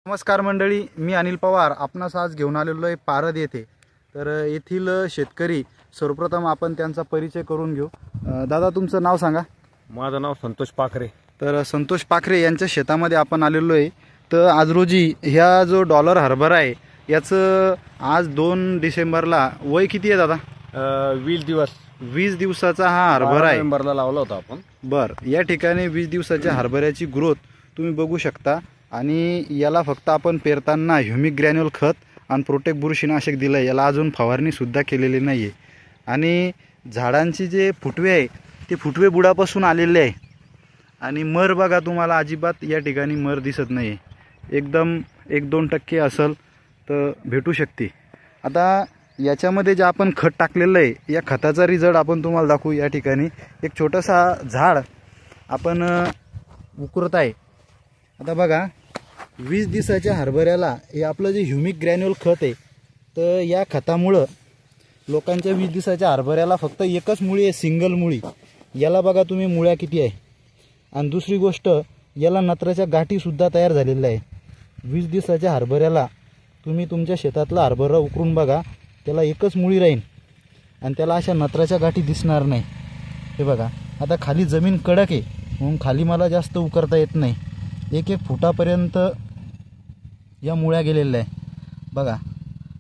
नमस्कार मंडळी, मी अनिल पवार आपणास आज घेऊन आलेलो आहे पारद येथे। तर येथील शेतकरी सर्वप्रथम आपण त्यांचा परिचय करून घेऊ। दादा तुमचं नाव सांगा। माझं नाव संतोष पाखरे। तर संतोष पाखरे यांच्या शेतामध्ये आपण आलेलो आहे। तर आज रोजी ह्या जो डॉलर हरभरा आहे याचं आज 2 डिसेंबरला वय किती आहे दादा? 20 दिवस 20 दिवसाचा हा हरभरा आहे। नोव्हेंबरला लावला होता आपण। बरं, या ठिकाणी 20 दिवसाच्या हरभऱ्याची ग्रोथ तुम्ही बघू शकता आणि याला फक्त आपण पेरताना ह्युमिक ग्रॅन्युल खत आणि प्रोटेक्ट बुरशीनाशक दिलं आहे। याला अजून फवारणी सुद्धा केलेली नाही आहे आणि झाडांची जे फुटवे आहे ते फुटवे बुडापासून आलेले आहे आणि मर बघा तुम्हाला अजिबात या ठिकाणी मर दिसत नाही, एकदम 1-2% असेल तर भेटू शकते। आता याच्यामध्ये जे आपण खत टाकलेलं आहे या खताचा रिझल्ट आपण तुम्हाला दाखवू। या ठिकाणी एक छोटासा झाड आपण उकरत आहे। आता बघा 20 दिवसाच्या हरभऱ्याला हे आपलं जे ह्युमिक ग्रॅन्युल खत आहे तर या खतामुळं लोकांच्या 20 दिवसाच्या हरभऱ्याला फक्त एकच मुळी आहे, सिंगल मुळी। याला बघा तुम्ही मुळ्या किती आहे आणि दुसरी गोष्ट याला नत्राच्या गाठी सुद्धा तयार झालेल्या आहे। 20 दिवसाच्या हरभऱ्याला तुम्ही तुमच्या शेतातला हरभरा उकरून बघा, त्याला एकच मुळी राहील आणि त्याला अशा नत्राच्या गाठी दिसणार नाही। हे बघा, आता खाली जमीन कडक आहे म्हणून खाली मला जास्त उकरता येत नाही। 1-1 फुटापर्यंत या मुळ्या गेलेल्या आहे। बघा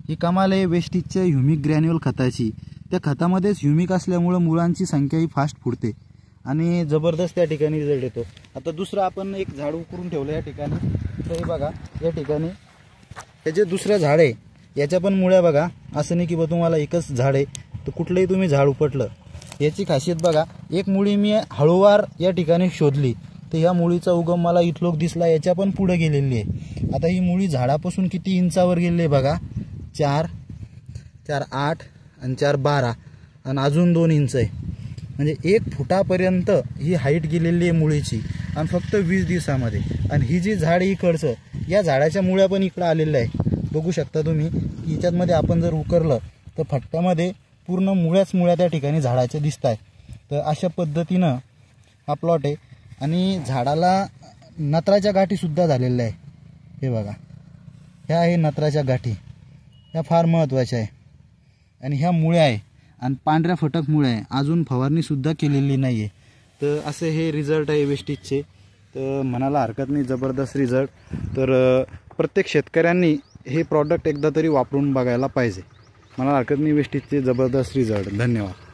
ही कमाल आहे वेस्टेजच्या ह्युमिक ग्रॅन्युल खताची। त्या खतामध्येच ह्युमिक असल्यामुळे मुळांची संख्याही फास्ट फुटते आणि जबरदस्त त्या ठिकाणी रिझल्ट येतो। आता दुसरं आपण एक झाड उकरून ठेवलं या ठिकाणी। तर हे बघा या ठिकाणी हे जे दुसरं झाड आहे याच्या पण मुळ्या बघा, असं नाही की बा तुम्हाला एकच झाड आहे तर कुठलंही तुम्ही झाड उपटलं। याची खासियत बघा, एक मुळी मी हळूवार या ठिकाणी शोधली तर ह्या मुळीचा उगम मला इथलोक दिसला, याच्या पण पुढे गेलेली आहे। आता ही मुळी झाडापासून किती इंचावर गेली आहे बघा, 4, 8 आणि 4, 12 आणि अजून 2 इंच आहे, म्हणजे 1 फुटापर्यंत ही हाईट गेलेली आहे मुळीची आणि फक्त 20 दिवसामध्ये। आणि ही जी झाड इकडचं या झाडाच्या मुळ्या पण इकडं आलेल्या आहे, बघू शकता तुम्ही। याच्यामध्ये आपण जर उकरलं तर फटक्यामध्ये पूर्ण मुळ्या त्या ठिकाणी झाडाच्या दिसत आहे। तर अशा पद्धतीनं हा प्लॉट आहे आणि झाडाला नत्राच्या गाठी सुद्धा झालेल्या आहे। हे बघा, ह्या आहे नत्राच्या गाठी, ह्या फार महत्त्वाच्या आहे आणि ह्या मुळ्या आहे आणि पांढऱ्या फटक मुळ्या आहे, अजून फवारणी सुद्धा केलेली नाही आहे। तर असे हे रिझल्ट आहे वेस्टेजचे, तर म्हणायला हरकत नाही, जबरदस्त रिझल्ट। तर प्रत्येक शेतकऱ्यांनी हे प्रॉडक्ट एकदा तरी वापरून बघायला पाहिजे, म्हणायला हरकत नाही, वेस्टेजचे जबरदस्त रिझल्ट। धन्यवाद।